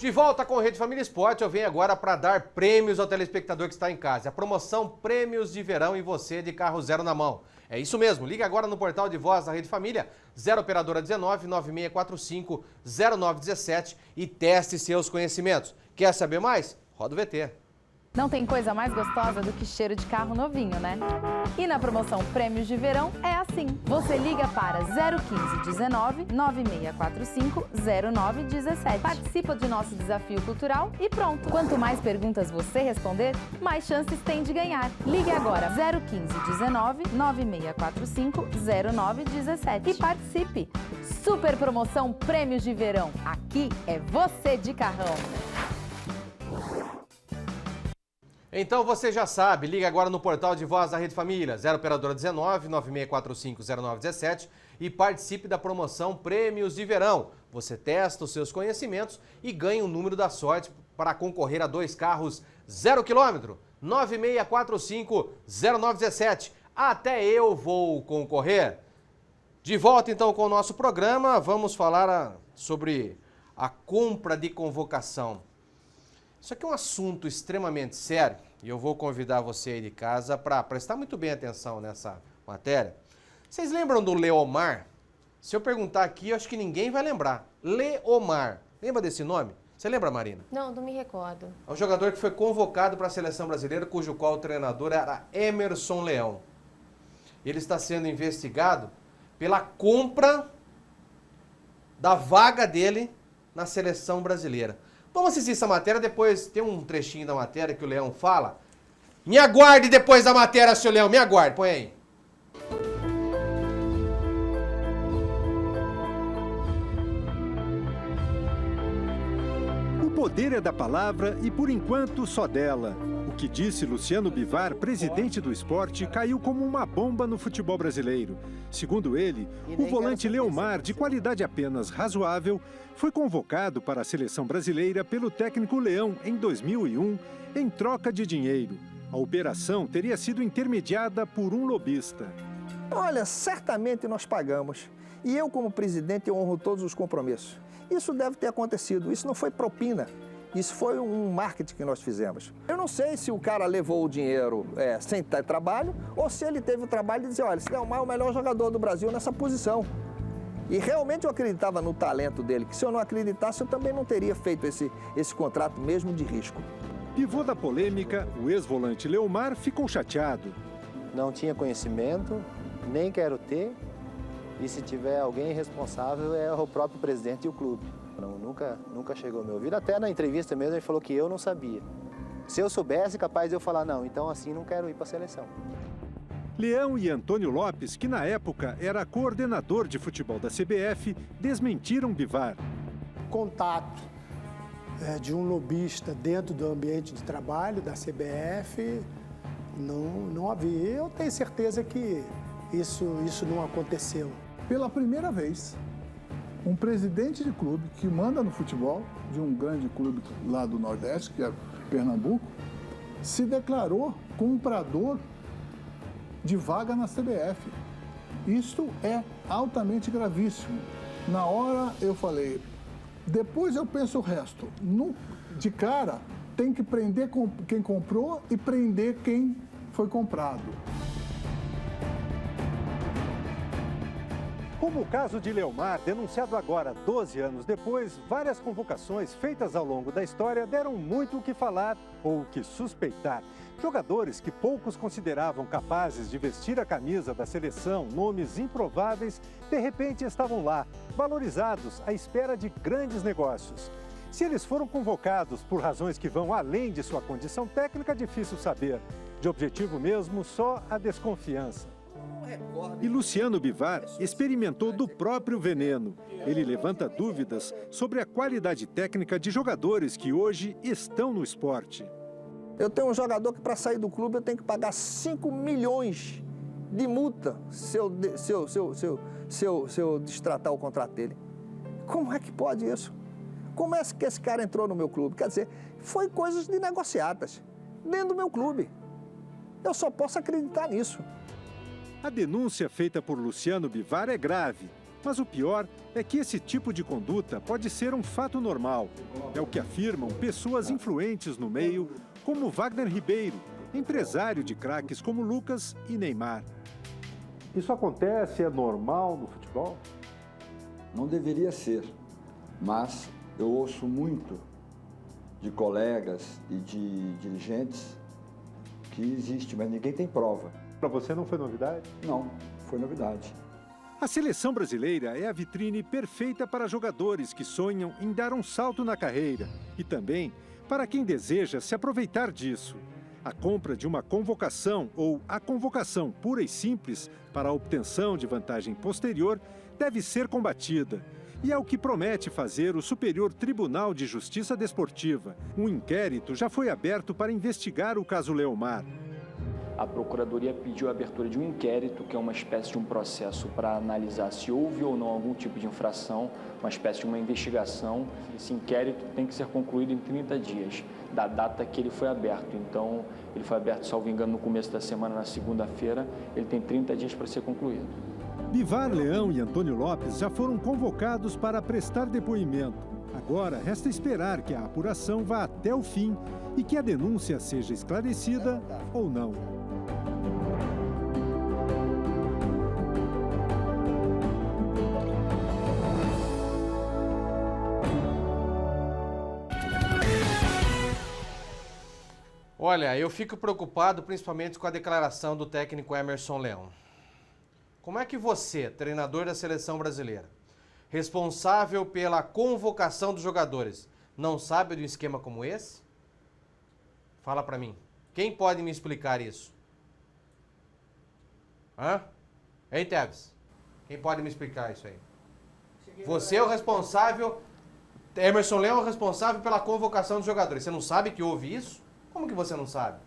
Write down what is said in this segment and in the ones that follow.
De volta com Rede Família Esporte, eu venho agora para dar prêmios ao telespectador que está em casa. A promoção Prêmios de Verão e você de carro zero na mão. É isso mesmo, liga agora no portal de voz da Rede Família, 0 operadora 19 9645 0917 e teste seus conhecimentos. Quer saber mais? Roda o VT. Não tem coisa mais gostosa do que cheiro de carro novinho, né? E na promoção Prêmios de Verão é assim. Você liga para 015 19 9645 0917. Participa do nosso desafio cultural e pronto. Quanto mais perguntas você responder, mais chances tem de ganhar. Ligue agora 015 19 9645 0917 e participe. Super promoção Prêmios de Verão. Aqui é você de carrão. Então você já sabe, liga agora no portal de voz da Rede Família, 0 operadora 19 9645 0917 e participe da promoção Prêmios de Verão. Você testa os seus conhecimentos e ganha o número da sorte para concorrer a 2 carros 0 km, 9645 0917. Até eu vou concorrer. De volta então com o nosso programa, vamos falar sobre a compra de convocação. Isso aqui é um assunto extremamente sério e eu vou convidar você aí de casa para prestar muito bem atenção nessa matéria. Vocês lembram do Leomar? Se eu perguntar aqui, eu acho que ninguém vai lembrar. Leomar. Lembra desse nome? Você lembra, Marina? Não me recordo. É um jogador que foi convocado para a seleção brasileira, cujo qual o treinador era Emerson Leão. Ele está sendo investigado pela compra da vaga dele na seleção brasileira. Vamos assistir essa matéria, depois tem um trechinho da matéria que o Leão fala. Me aguarde depois da matéria, seu Leão, me aguarde, põe aí. O poder é da palavra e, por enquanto, só dela. O que disse Luciano Bivar, presidente do esporte, caiu como uma bomba no futebol brasileiro. Segundo ele, o volante Leomar, de qualidade apenas razoável, foi convocado para a seleção brasileira pelo técnico Leão em 2001, em troca de dinheiro. A operação teria sido intermediada por um lobista. Olha, certamente nós pagamos. E eu, como presidente, eu honro todos os compromissos. Isso deve ter acontecido, isso não foi propina. Isso foi um marketing que nós fizemos. Eu não sei se o cara levou o dinheiro sem ter trabalho ou se ele teve o trabalho de dizer, olha, esse Leomar é o melhor jogador do Brasil nessa posição. E realmente eu acreditava no talento dele, que se eu não acreditasse eu também não teria feito esse contrato mesmo de risco. Pivô da polêmica, o ex-volante Leomar ficou chateado. Não tinha conhecimento, nem quero ter, e se tiver alguém responsável é o próprio presidente e o clube. Não, nunca chegou ao meu ouvido. Até na entrevista mesmo ele falou que eu não sabia. Se eu soubesse, capaz de eu falar, não, então assim não quero ir para a seleção. Leão e Antônio Lopes, que na época era coordenador de futebol da CBF, desmentiram Bivar. Contato de um lobista dentro do ambiente de trabalho da CBF não havia. Eu tenho certeza que isso não aconteceu. Pela primeira vez, um presidente de clube que manda no futebol, de um grande clube lá do Nordeste, que é Pernambuco, se declarou comprador de vaga na CBF. Isto é altamente gravíssimo. Na hora eu falei, depois eu penso o resto. De cara, tem que prender quem comprou e prender quem foi comprado. Como o caso de Leomar, denunciado agora 12 anos depois, várias convocações feitas ao longo da história deram muito o que falar ou o que suspeitar. Jogadores que poucos consideravam capazes de vestir a camisa da seleção, nomes improváveis, de repente estavam lá, valorizados à espera de grandes negócios. Se eles foram convocados por razões que vão além de sua condição técnica, é difícil saber. De objetivo mesmo, só a desconfiança. E Luciano Bivar experimentou do próprio veneno. Ele levanta dúvidas sobre a qualidade técnica de jogadores que hoje estão no esporte. Eu tenho um jogador que para sair do clube eu tenho que pagar 5 milhões de multa se eu destratar o contrato dele. Como é que pode isso? Como é que esse cara entrou no meu clube? Quer dizer, foi coisas de negociatas dentro do meu clube. Eu só posso acreditar nisso. A denúncia feita por Luciano Bivar é grave. Mas o pior é que esse tipo de conduta pode ser um fato normal. É o que afirmam pessoas influentes no meio, como Wagner Ribeiro, empresário de craques como Lucas e Neymar. Isso acontece, é normal no futebol? Não deveria ser, mas eu ouço muito de colegas e de dirigentes que existe, mas ninguém tem prova. Para você não foi novidade? Não, foi novidade. A seleção brasileira é a vitrine perfeita para jogadores que sonham em dar um salto na carreira e também para quem deseja se aproveitar disso. A compra de uma convocação ou a convocação pura e simples para a obtenção de vantagem posterior deve ser combatida. E é o que promete fazer o Superior Tribunal de Justiça Desportiva. Um inquérito já foi aberto para investigar o caso Leomar. A Procuradoria pediu a abertura de um inquérito, que é uma espécie de um processo para analisar se houve ou não algum tipo de infração, uma espécie de uma investigação. Esse inquérito tem que ser concluído em 30 dias, da data que ele foi aberto. Então, ele foi aberto, salvo engano, no começo da semana, na segunda-feira. Ele tem 30 dias para ser concluído. Bivar Leão e Antônio Lopes já foram convocados para prestar depoimento. Agora, resta esperar que a apuração vá até o fim e que a denúncia seja esclarecida ou não. Olha, eu fico preocupado principalmente com a declaração do técnico Emerson Leão. Como é que você, treinador da seleção brasileira, responsável pela convocação dos jogadores, não sabe de um esquema como esse? Fala pra mim. Quem pode me explicar isso? Hã? Hein, Tevez? Quem pode me explicar isso aí? Você é o responsável, Emerson Leão é o responsável pela convocação dos jogadores. Você não sabe que houve isso? Como que você não sabe?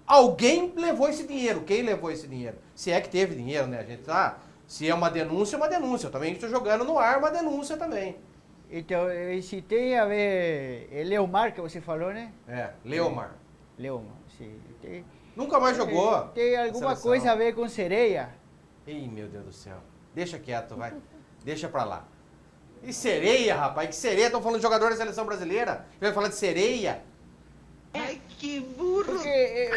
Alguém levou esse dinheiro. Quem levou esse dinheiro? Se é que teve dinheiro, né? A gente se é uma denúncia, é uma denúncia. Eu também estou jogando no ar uma denúncia também. Então, se tem a ver... É Leomar que você falou, né? É, Leomar. Leomar, sim. Nunca mais jogou. Tem alguma coisa a ver com sereia? Ih, meu Deus do céu. Deixa quieto, vai. Deixa pra lá. E sereia, rapaz? Que sereia? Estão falando de jogador da seleção brasileira? Vai falar de sereia? Ai, que burro! Porque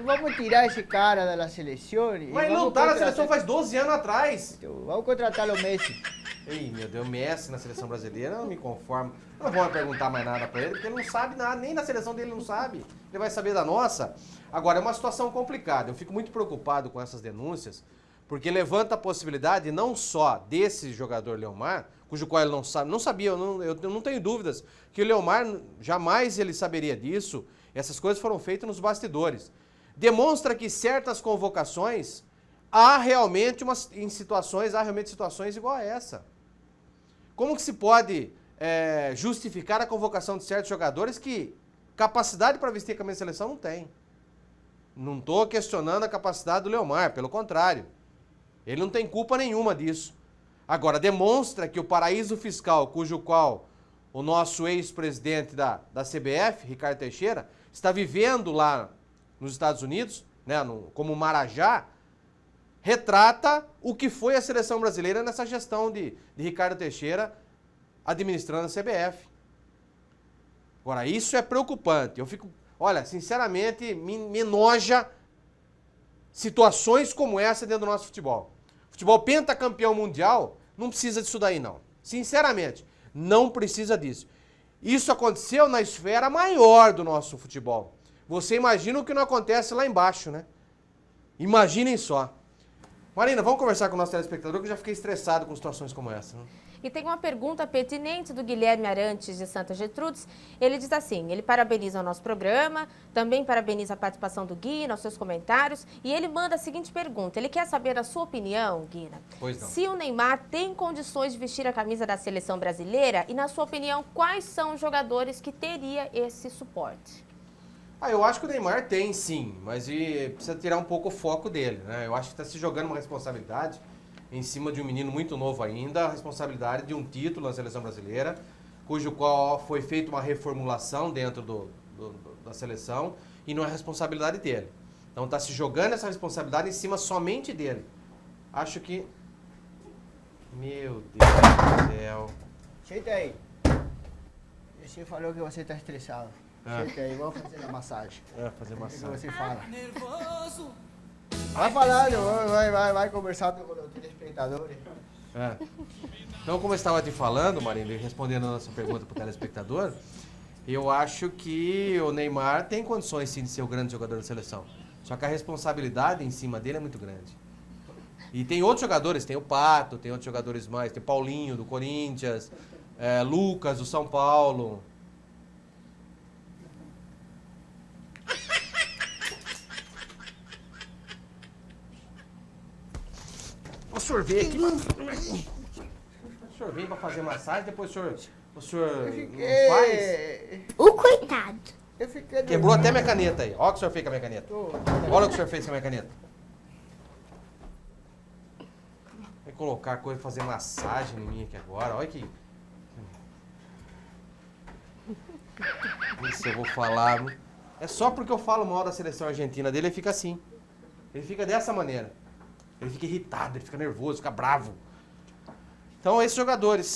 vamos tirar esse cara da seleção. Mas não tá na seleção faz 12 anos atrás. Então, vamos contratar o Messi. Ih, meu Deus, Messi na seleção brasileira, eu não me conformo. Eu não vou mais perguntar mais nada pra ele, porque ele não sabe nada, nem na seleção dele não sabe. Ele vai saber da nossa. Agora, é uma situação complicada. Eu fico muito preocupado com essas denúncias, porque levanta a possibilidade não só desse jogador Leomar, cujo qual ele não sabia, eu não tenho dúvidas, que o Leomar jamais ele saberia disso. Essas coisas foram feitas nos bastidores. Demonstra que certas convocações há realmente situações igual a essa. Como que se pode justificar a convocação de certos jogadores que capacidade para vestir a camisa de seleção não tem? Não estou questionando a capacidade do Leomar, pelo contrário. Ele não tem culpa nenhuma disso. Agora, demonstra que o paraíso fiscal, cujo qual o nosso ex-presidente da CBF, Ricardo Teixeira, está vivendo lá nos Estados Unidos, né, como Marajá, retrata o que foi a seleção brasileira nessa gestão de Ricardo Teixeira administrando a CBF. Agora, isso é preocupante. Eu fico, olha, sinceramente, me enoja situações como essa dentro do nosso futebol. Futebol pentacampeão mundial não precisa disso daí, não. Sinceramente, não precisa disso. Isso aconteceu na esfera maior do nosso futebol. Você imagina o que não acontece lá embaixo, né? Imaginem só. Marina, vamos conversar com o nosso telespectador, que eu já fiquei estressado com situações como essa. Né? E tem uma pergunta pertinente do Guilherme Arantes, de Santa Gertrudes. Ele diz assim, ele parabeniza o nosso programa, também parabeniza a participação do Guina, os seus comentários, e ele manda a seguinte pergunta. Ele quer saber a sua opinião, Guina. Pois não. Se o Neymar tem condições de vestir a camisa da seleção brasileira e, na sua opinião, quais são os jogadores que teria esse suporte? Eu acho que o Neymar tem, sim, mas precisa tirar um pouco o foco dele, né? Eu acho que está se jogando uma responsabilidade em cima de um menino muito novo ainda, a responsabilidade de um título na seleção brasileira, cujo qual foi feita uma reformulação dentro da seleção e não é responsabilidade dele. Então está se jogando essa responsabilidade em cima somente dele. Acho que Meu Deus do céu. Senta aí. Você falou que você tá estressado. Senta aí, vamos fazer a massagem. Fazer O que massagem. você fala? Vai falando, vai conversando com os telespectadores. Então, como eu estava te falando, Marina, respondendo a nossa pergunta para o telespectador, eu acho que o Neymar tem condições sim de ser o grande jogador da seleção. Só que a responsabilidade em cima dele é muito grande. E tem outros jogadores, tem o Pato, tem outros jogadores mais, tem Paulinho do Corinthians, Lucas do São Paulo. O senhor vem aqui. O senhor vem para fazer massagem, depois o senhor não faz? O coitado. Quebrou até minha caneta aí. Olha o que o senhor fez com a minha caneta. Olha o que o senhor fez com a minha caneta. Vai colocar coisa, fazer massagem em mim aqui agora. Olha que... Isso eu vou falar. É só porque eu falo mal da seleção argentina dele, ele fica assim. Ele fica dessa maneira. Ele fica irritado, ele fica nervoso, fica bravo. Então esses jogadores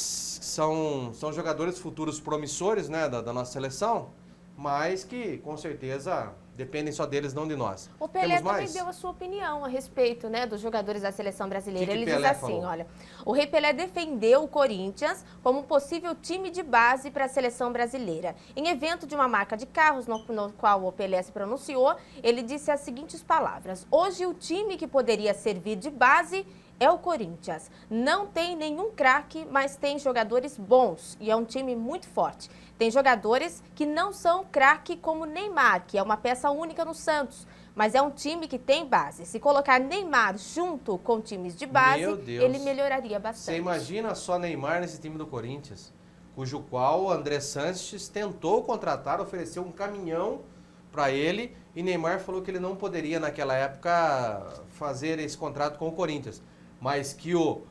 são jogadores futuros promissores, né, da nossa seleção, mas que com certeza dependem só deles, não de nós. O Pelé também deu a sua opinião a respeito, né, dos jogadores da seleção brasileira. Ele diz assim, falou? Olha, o Rei Pelé defendeu o Corinthians como possível time de base para a seleção brasileira. Em evento de uma marca de carros, no qual o Pelé se pronunciou, ele disse as seguintes palavras: hoje o time que poderia servir de base é o Corinthians. Não tem nenhum craque, mas tem jogadores bons e é um time muito forte. Tem jogadores que não são craque como Neymar, que é uma peça única no Santos, mas é um time que tem base. Se colocar Neymar junto com times de base, ele melhoraria bastante. Você imagina só Neymar nesse time do Corinthians, cujo qual o André Sanches tentou contratar, ofereceu um caminhão para ele e Neymar falou que ele não poderia naquela época fazer esse contrato com o Corinthians, mas que o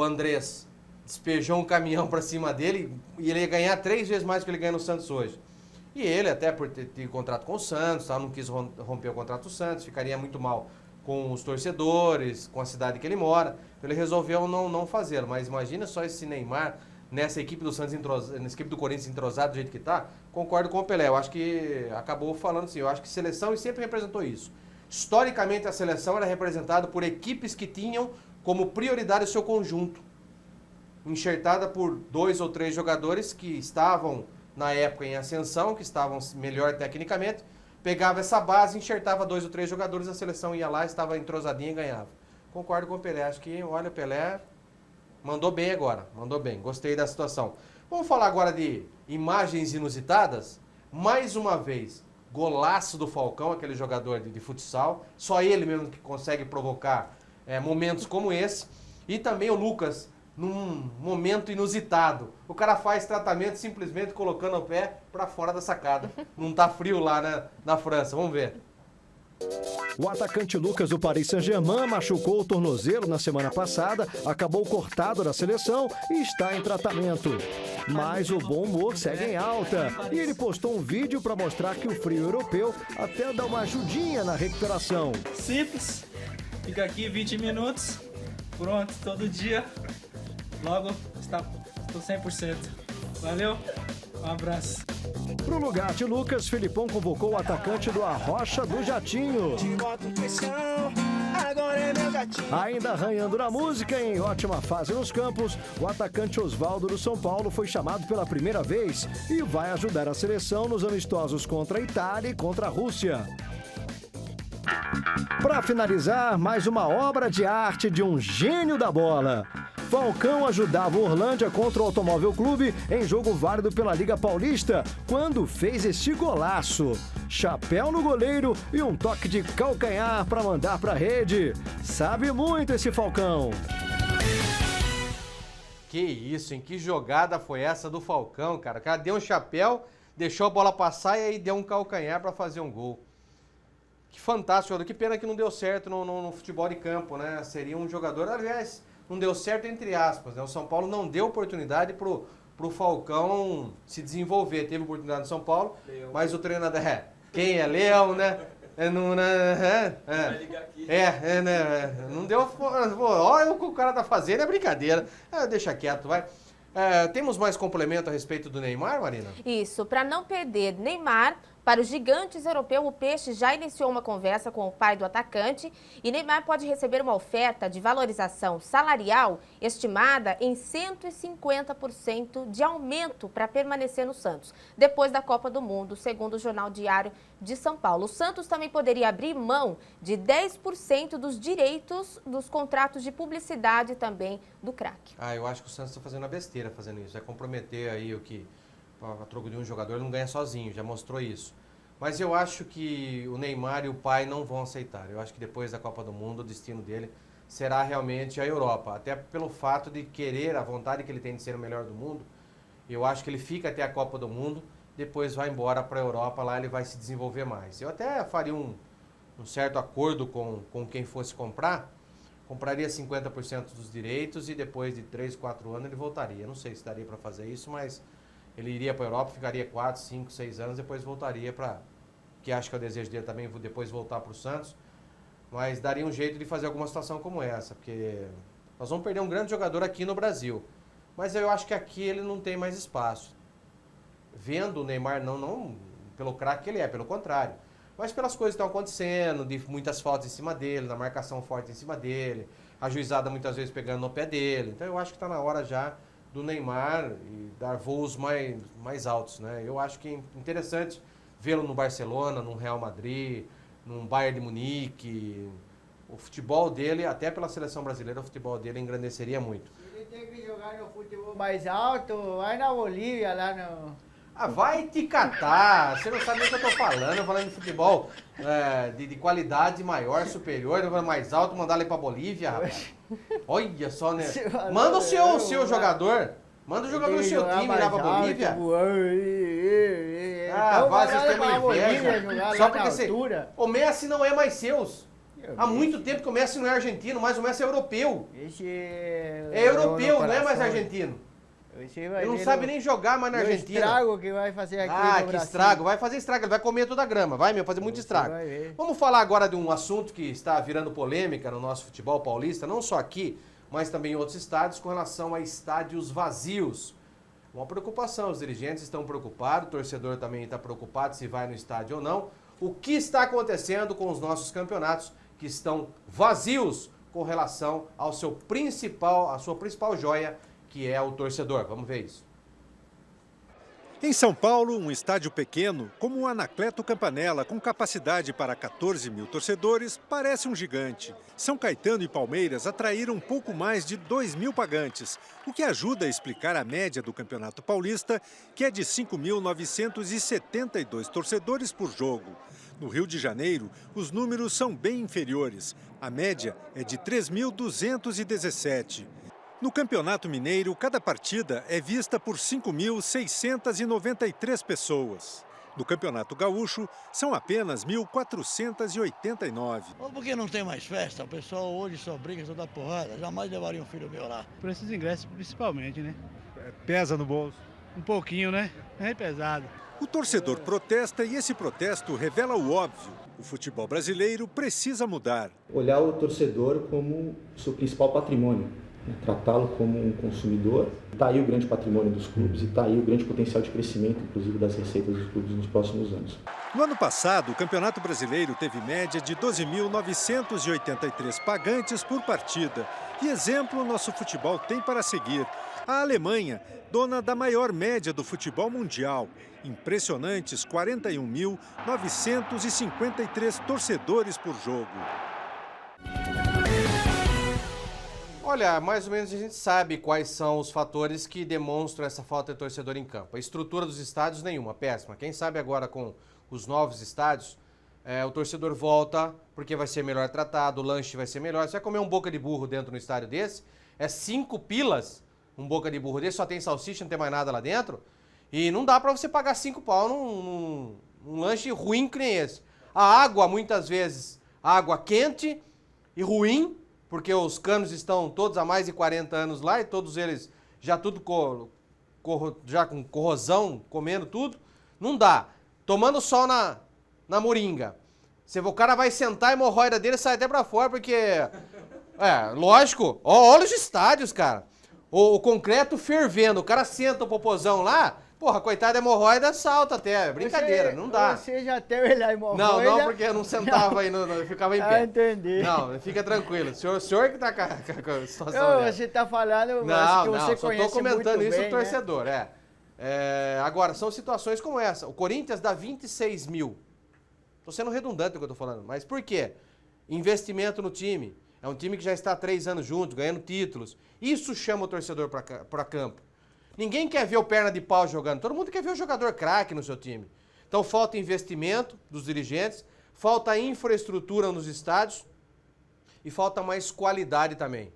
Andrés despejou um caminhão para cima dele e ele ia ganhar 3 vezes mais do que ele ganha no Santos hoje. E ele, até por ter contrato com o Santos, não quis romper o contrato do Santos, ficaria muito mal com os torcedores, com a cidade que ele mora. Então ele resolveu não fazê-lo. Mas imagina só esse Neymar nessa equipe do Santos, nessa equipe do Corinthians entrosado do jeito que está. Concordo com o Pelé. Eu acho que acabou falando assim. Eu acho que seleção sempre representou isso. Historicamente a seleção era representada por equipes que tinham como prioridade o seu conjunto, enxertada por 2 ou 3 jogadores que estavam na época em ascensão, que estavam melhor tecnicamente, pegava essa base, enxertava 2 ou 3 jogadores, a seleção ia lá, estava entrosadinha e ganhava. Concordo com o Pelé, acho que, olha, o Pelé mandou bem agora, mandou bem, gostei da situação. Vamos falar agora de imagens inusitadas, mais uma vez, golaço do Falcão, aquele jogador de futsal, só ele mesmo que consegue provocar momentos como esse, e também o Lucas, num momento inusitado. O cara faz tratamento simplesmente colocando o pé para fora da sacada. Não tá frio lá na França. Vamos ver. O atacante Lucas do Paris Saint-Germain machucou o tornozelo na semana passada, acabou cortado da seleção e está em tratamento. Mas o bom humor segue em alta e ele postou um vídeo para mostrar que o frio europeu até dá uma ajudinha na recuperação. Simples, fica aqui 20 minutos, pronto, todo dia. Logo, estou 100%. Valeu, um abraço. Pro lugar de Lucas, Felipão convocou o atacante do Arrocha do Jatinho. Ainda arranhando na música, em ótima fase nos campos, o atacante Osvaldo do São Paulo foi chamado pela primeira vez e vai ajudar a seleção nos amistosos contra a Itália e contra a Rússia. Para finalizar, mais uma obra de arte de um gênio da bola. Falcão ajudava o Orlândia contra o Automóvel Clube em jogo válido pela Liga Paulista, quando fez esse golaço. Chapéu no goleiro e um toque de calcanhar para mandar para a rede. Sabe muito esse Falcão. Que isso, hein? Que jogada foi essa do Falcão, cara? O cara deu um chapéu, deixou a bola passar e aí deu um calcanhar para fazer um gol. Que fantástico, que pena que não deu certo no futebol de campo, né? Seria um jogador, aliás, não deu certo entre aspas, né? O São Paulo não deu oportunidade pro Falcão se desenvolver. Teve oportunidade no São Paulo, mas o treinador, quem é leão, né? Não deu... Olha o que o cara tá fazendo, é brincadeira. Deixa quieto, vai. Temos mais complemento a respeito do Neymar, Marina? Isso, para não perder Neymar, para os gigantes europeus, o Peixe já iniciou uma conversa com o pai do atacante e Neymar pode receber uma oferta de valorização salarial estimada em 150% de aumento para permanecer no Santos, depois da Copa do Mundo, segundo o Jornal Diário de São Paulo. O Santos também poderia abrir mão de 10% dos direitos dos contratos de publicidade também do craque. Eu acho que o Santos está fazendo uma besteira fazendo isso. É comprometer aí o que... A troco de um jogador não ganha sozinho, já mostrou isso. Mas eu acho que o Neymar e o pai não vão aceitar. Eu acho que depois da Copa do Mundo, o destino dele será realmente a Europa. Até pelo fato de querer, a vontade que ele tem de ser o melhor do mundo. Eu acho que ele fica até a Copa do Mundo, depois vai embora para a Europa, lá ele vai se desenvolver mais. Eu até faria um certo acordo com quem fosse comprar, compraria 50% dos direitos e depois de 3, 4 anos ele voltaria. Não sei se daria para fazer isso, mas... Ele iria para a Europa, ficaria 4, 5, 6 anos, depois voltaria para... Que acho que é o desejo dele também, depois voltar para o Santos. Mas daria um jeito de fazer alguma situação como essa, porque nós vamos perder um grande jogador aqui no Brasil. Mas eu acho que aqui ele não tem mais espaço. Vendo o Neymar, não pelo craque que ele é, pelo contrário. Mas pelas coisas que estão acontecendo, de muitas faltas em cima dele, na marcação forte em cima dele, a juizada muitas vezes pegando no pé dele. Então eu acho que está na hora já do Neymar e dar voos mais altos, né? Eu acho que é interessante vê-lo no Barcelona, no Real Madrid, no Bayern de Munique. O futebol dele, até pela seleção brasileira, o futebol dele engrandeceria muito. Ele tem que jogar no futebol mais alto, vai na Bolívia, lá no... Vai te catar, você não sabe nem o que eu tô falando de futebol de qualidade maior, superior, mais alto, mandar ele pra Bolívia, rapaz. Olha só, né? Manda o seu jogador, manda o jogador do seu time lá pra Bolívia. Vai, vocês têm uma inveja. Só porque o Messi não é mais seus. Há muito tempo que o Messi não é argentino, mas o Messi é europeu. É europeu, não é mais argentino. Ele não sabe nem jogar mais na Argentina. Estrago que vai fazer aqui no Brasil. Que estrago. Vai fazer estrago. Ele vai comer toda a grama. Vai, fazer muito estrago. Vamos falar agora de um assunto que está virando polêmica no nosso futebol paulista, não só aqui, mas também em outros estádios, com relação a estádios vazios. Uma preocupação. Os dirigentes estão preocupados, o torcedor também está preocupado se vai no estádio ou não. O que está acontecendo com os nossos campeonatos que estão vazios com relação à sua principal joia, que é o torcedor. Vamos ver isso. Em São Paulo, um estádio pequeno, como o Anacleto Campanella, com capacidade para 14 mil torcedores, parece um gigante. São Caetano e Palmeiras atraíram um pouco mais de 2 mil pagantes, o que ajuda a explicar a média do Campeonato Paulista, que é de 5.972 torcedores por jogo. No Rio de Janeiro, os números são bem inferiores. A média é de 3.217. No Campeonato Mineiro, cada partida é vista por 5.693 pessoas. No Campeonato Gaúcho, são apenas 1.489. Ou porque não tem mais festa, o pessoal hoje só briga, só dá porrada. Jamais levaria um filho meu lá. Por esses ingressos, principalmente, né? Pesa no bolso? Um pouquinho, né? É pesado. O torcedor protesta e esse protesto revela o óbvio. O futebol brasileiro precisa mudar. Olhar o torcedor como seu principal patrimônio. Tratá-lo como um consumidor. Está aí o grande patrimônio dos clubes e está aí o grande potencial de crescimento, inclusive, das receitas dos clubes nos próximos anos. No ano passado, o Campeonato Brasileiro teve média de 12.983 pagantes por partida. E exemplo nosso futebol tem para seguir. A Alemanha, dona da maior média do futebol mundial. Impressionantes 41.953 torcedores por jogo. Olha, mais ou menos a gente sabe quais são os fatores que demonstram essa falta de torcedor em campo. A estrutura dos estádios, nenhuma, péssima. Quem sabe agora com os novos estádios, o torcedor volta porque vai ser melhor tratado, o lanche vai ser melhor. Você vai comer um boca de burro dentro do estádio desse, é 5 pilas um boca de burro desse, só tem salsicha, não tem mais nada lá dentro. E não dá pra você pagar 5 pau num lanche ruim que nem esse. A água, muitas vezes, água quente e ruim, porque os canos estão todos há mais de 40 anos lá e todos eles já tudo já com corrosão, comendo tudo. Não dá. Tomando sol na moringa. O cara vai sentar, a hemorroida dele sai até pra fora, porque... lógico. Olha os estádios, cara. O concreto fervendo, o cara senta o popozão lá, porra, coitado da hemorroida salta até. Brincadeira, não dá. Você já teve a hemorroida? Não, porque eu não sentava aí, eu ficava em pé. Entendi. Não, fica tranquilo. O senhor que tá com a situação Você tá falando, não, que você só conhece tô comentando muito isso bem, o torcedor, Agora, são situações como essa. O Corinthians dá 26 mil. Tô sendo redundante no que eu tô falando, mas por quê? Investimento no time. É um time que já está há 3 anos junto, ganhando títulos. Isso chama o torcedor para campo. Ninguém quer ver o perna de pau jogando. Todo mundo quer ver o jogador craque no seu time. Então falta investimento dos dirigentes, falta infraestrutura nos estádios e falta mais qualidade também.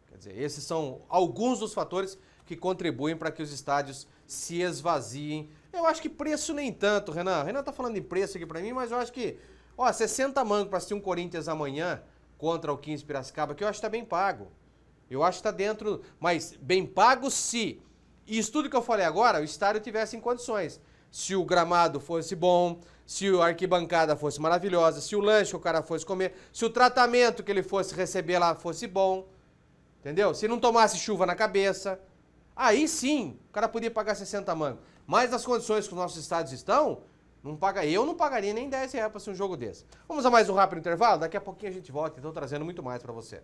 Quer dizer, esses são alguns dos fatores que contribuem para que os estádios se esvaziem. Eu acho que preço nem tanto, Renan. Renan tá falando de preço aqui para mim, mas eu acho que, 60 mangos para assistir um Corinthians amanhã contra o 15 Piracicaba, que eu acho que tá bem pago. Eu acho que tá dentro, mas bem pago se, isso tudo que eu falei agora, o estádio tivesse em condições. Se o gramado fosse bom, se a arquibancada fosse maravilhosa, se o lanche o cara fosse comer, se o tratamento que ele fosse receber lá fosse bom, entendeu? Se não tomasse chuva na cabeça, aí sim, o cara podia pagar 60 mangos. Mas nas condições que os nossos estádios estão, eu não pagaria nem 10 reais para ser um jogo desse. Vamos a mais um rápido intervalo? Daqui a pouquinho a gente volta, então trazendo muito mais para você.